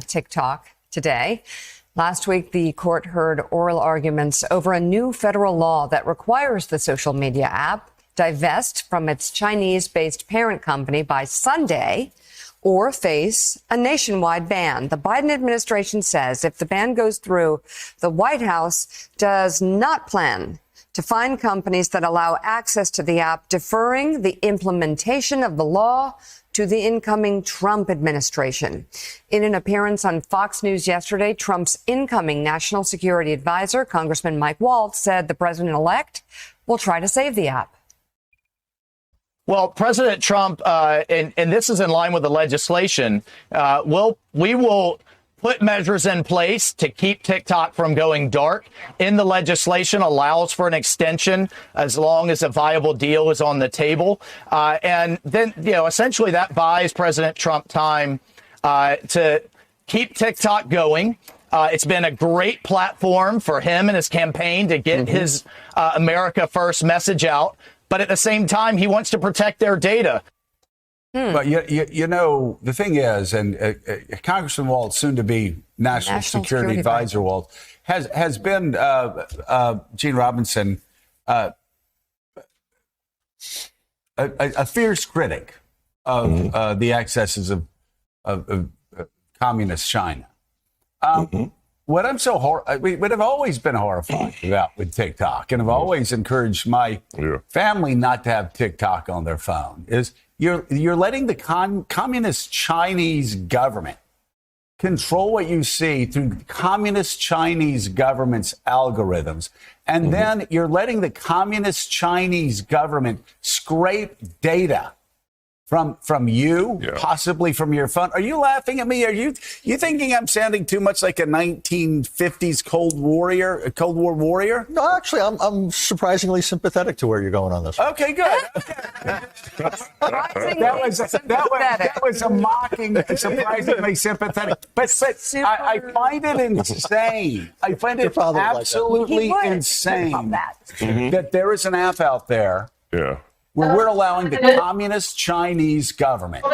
TikTok today. Last week, the court heard oral arguments over a new federal law that requires the social media app divest from its Chinese-based parent company by Sunday or face a nationwide ban. The Biden administration says if the ban goes through, the White House does not plan to fine companies that allow access to the app, deferring the implementation of the law to the incoming Trump administration. In an appearance on Fox News yesterday, Trump's incoming national security advisor, Congressman Mike Waltz, said the president-elect will try to save the app. Well, President Trump, and this is in line with the legislation, we will put measures in place to keep TikTok from going dark. In the legislation allows for an extension as long as a viable deal is on the table. And then, essentially that buys President Trump time to keep TikTok going. It's been a great platform for him and his campaign to get his America First message out. But at the same time, he wants to protect their data. But, the thing is, and Congressman Waltz, soon to be National Security Advisor Waltz, has been, Gene Robinson, a fierce critic of the excesses of communist China. What I'm what I've always been horrified about with TikTok, and I've always encouraged my family not to have TikTok on their phone, is you're letting the communist Chinese government control what you see through the communist Chinese government's algorithms. And then you're letting the communist Chinese government scrape data from you, possibly from your phone. Are you laughing at me? Are you thinking I'm sounding too much like a 1950s Cold War warrior? No, actually, I'm surprisingly sympathetic to where you're going on this. Okay, good. that was a mocking, surprisingly sympathetic. But I find it insane. I find it absolutely insane that there is an app out there. Where we're allowing the communist Chinese government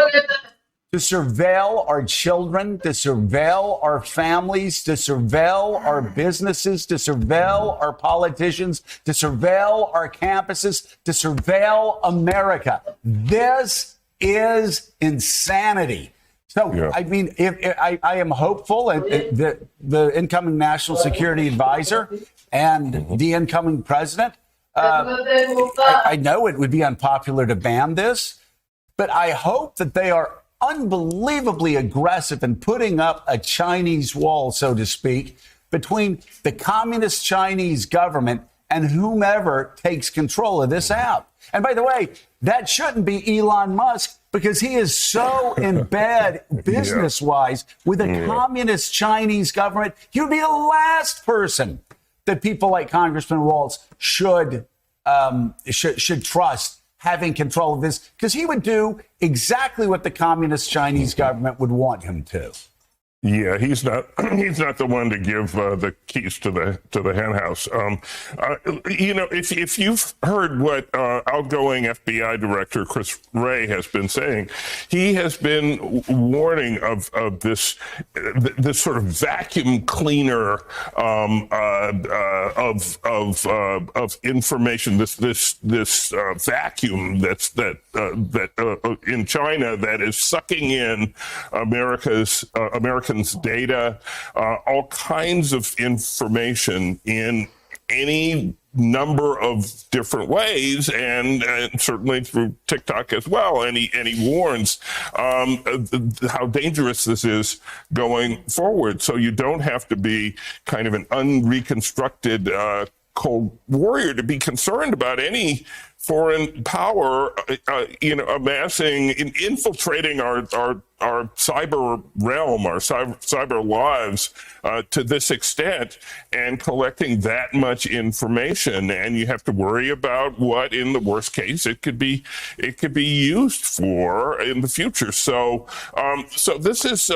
to surveil our children, to surveil our families, to surveil our businesses, to surveil our politicians, to surveil our campuses, to surveil America. This is insanity. So, I mean, I am hopeful that the incoming national security advisor and the incoming president, I know it would be unpopular to ban this, but I hope that they are unbelievably aggressive in putting up a Chinese wall, so to speak, between the communist Chinese government and whomever takes control of this app. And by the way, that shouldn't be Elon Musk, because he is so in bed business-wise with the communist Chinese government. He would be the last person that people like Congressman Waltz should trust having control of this, because he would do exactly what the communist Chinese government would want him to. Yeah, he's not the one to give the keys to the hen house. If you've heard what outgoing FBI Director Chris Wray has been saying, he has been warning of this sort of vacuum cleaner of information, this vacuum that in China that is sucking in Americans' data, all kinds of information in any number of different ways, and certainly through TikTok as well. And he warns how dangerous this is going forward. So you don't have to be kind of an unreconstructed Cold Warrior to be concerned about any foreign power, amassing, infiltrating our cyber realm, our cyber lives to this extent, and collecting that much information. And you have to worry about what, in the worst case, it could be used for in the future. So this is,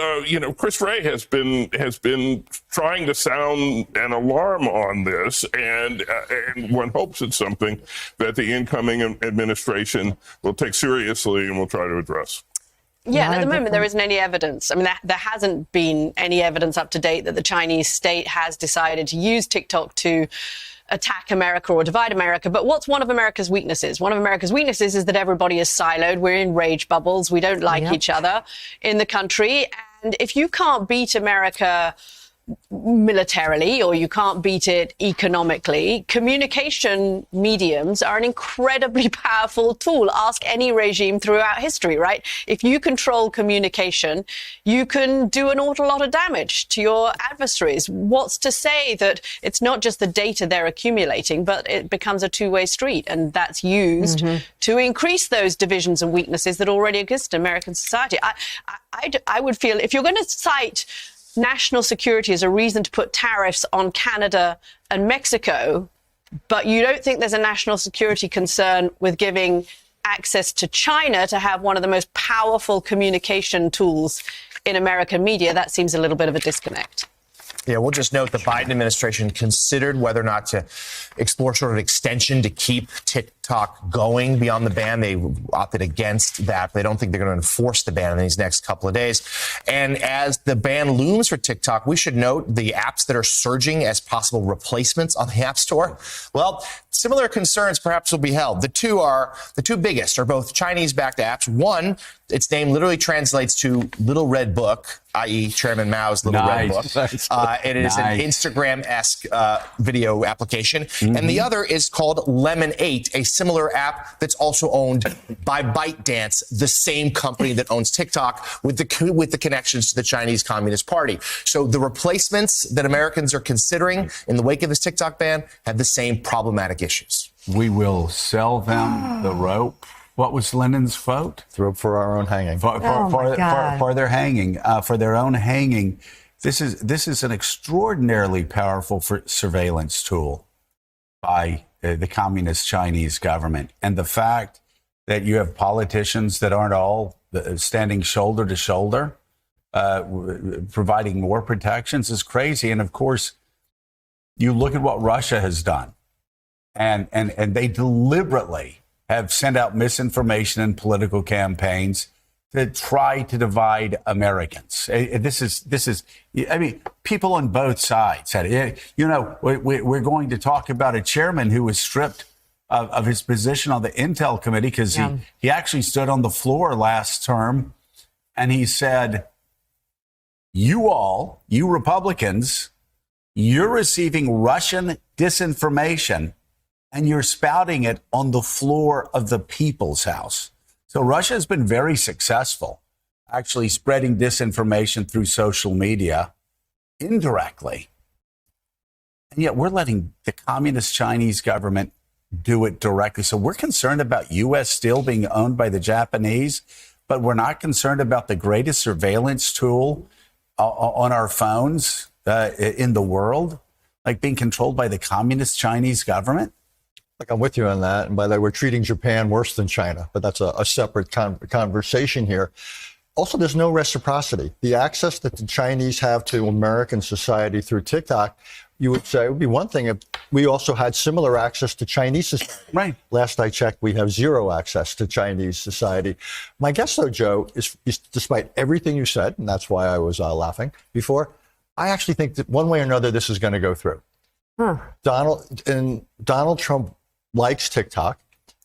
Chris Wray has been trying to sound an alarm on this, and one hopes it's something that the incoming administration will take seriously and will try to address. Yeah, and at the moment there isn't any evidence. I mean, there hasn't been any evidence up to date that the Chinese state has decided to use TikTok to attack America or divide America. But what's one of America's weaknesses? One of America's weaknesses is that everybody is siloed. We're in rage bubbles. We don't like each other in the country. And if you can't beat America militarily, or you can't beat it economically, communication mediums are an incredibly powerful tool. Ask any regime throughout history, right? If you control communication, you can do an awful lot of damage to your adversaries. What's to say that it's not just the data they're accumulating, but it becomes a two-way street, and that's used to increase those divisions and weaknesses that already exist in American society. I would feel if you're going to cite national security as a reason to put tariffs on Canada and Mexico, but you don't think there's a national security concern with giving access to China to have one of the most powerful communication tools in American media, that seems a little bit of a disconnect. Yeah, we'll just note the Biden administration considered whether or not to explore sort of extension to keep TikTok going beyond the ban. They opted against that. They don't think they're going to enforce the ban in these next couple of days. And as the ban looms for TikTok, we should note the apps that are surging as possible replacements on the App Store. Well, similar concerns perhaps will be held. The two biggest are both Chinese-backed apps. One, its name literally translates to Little Red Book, i.e. Chairman Mao's Little Red Book. It is an Instagram-esque video application. And the other is called Lemon 8, a similar app that's also owned by ByteDance, the same company that owns TikTok, with the connections to the Chinese Communist Party. So the replacements that Americans are considering in the wake of this TikTok ban have the same problematic issues. We will sell them the rope. What was Lenin's quote? The rope for our own hanging. For their hanging, for their own hanging. This is an extraordinarily powerful surveillance tool by the communist Chinese government. And the fact that you have politicians that aren't all standing shoulder to shoulder, providing more protections is crazy. And of course, you look at what Russia has done, and they deliberately have sent out misinformation and political campaigns to try to divide Americans. This is. I mean, people on both sides said it. You know, we're going to talk about a chairman who was stripped of his position on the Intel committee because he actually stood on the floor last term and he said, you Republicans, you're receiving Russian disinformation and you're spouting it on the floor of the People's House. So Russia has been very successful actually spreading disinformation through social media indirectly. And yet we're letting the communist Chinese government do it directly. So we're concerned about U.S. Steel being owned by the Japanese, but we're not concerned about the greatest surveillance tool on our phones in the world, like being controlled by the communist Chinese government. Like, I'm with you on that. And by the way, we're treating Japan worse than China, but that's a separate conversation here. Also, there's no reciprocity. The access that the Chinese have to American society through TikTok, you would say, would be one thing if we also had similar access to Chinese society. Right. Last I checked, we have zero access to Chinese society. My guess, though, Joe, is despite everything you said, and that's why I was laughing before, I actually think that one way or another, this is going to go through. Donald Trump likes TikTok.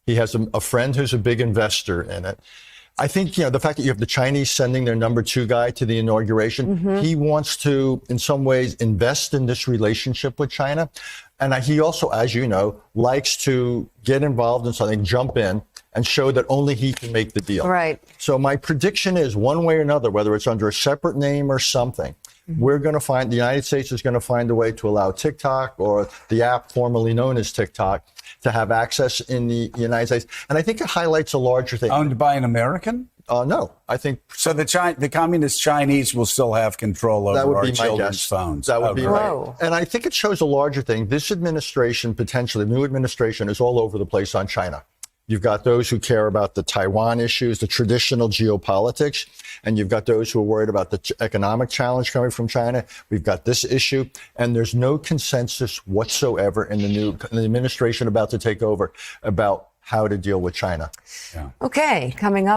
He has a friend who's a big investor in it. I think, the fact that you have the Chinese sending their number 2 guy to the inauguration, he wants to, in some ways, invest in this relationship with China. And he also, as you know, likes to get involved in something, jump in, and show that only he can make the deal. Right. So my prediction is, one way or another, whether it's under a separate name or something, we're going to find, the United States is going to find a way to allow TikTok, or the app formerly known as TikTok, to have access in the United States. And I think it highlights a larger thing. Owned by an American? No, I think so. The communist Chinese will still have control over our children's phones. That would be right. And I think it shows a larger thing. This administration, potentially, the new administration, is all over the place on China. You've got those who care about the Taiwan issues, the traditional geopolitics, and you've got those who are worried about the economic challenge coming from China. We've got this issue, and there's no consensus whatsoever in the administration about to take over about how to deal with China. Okay, coming up.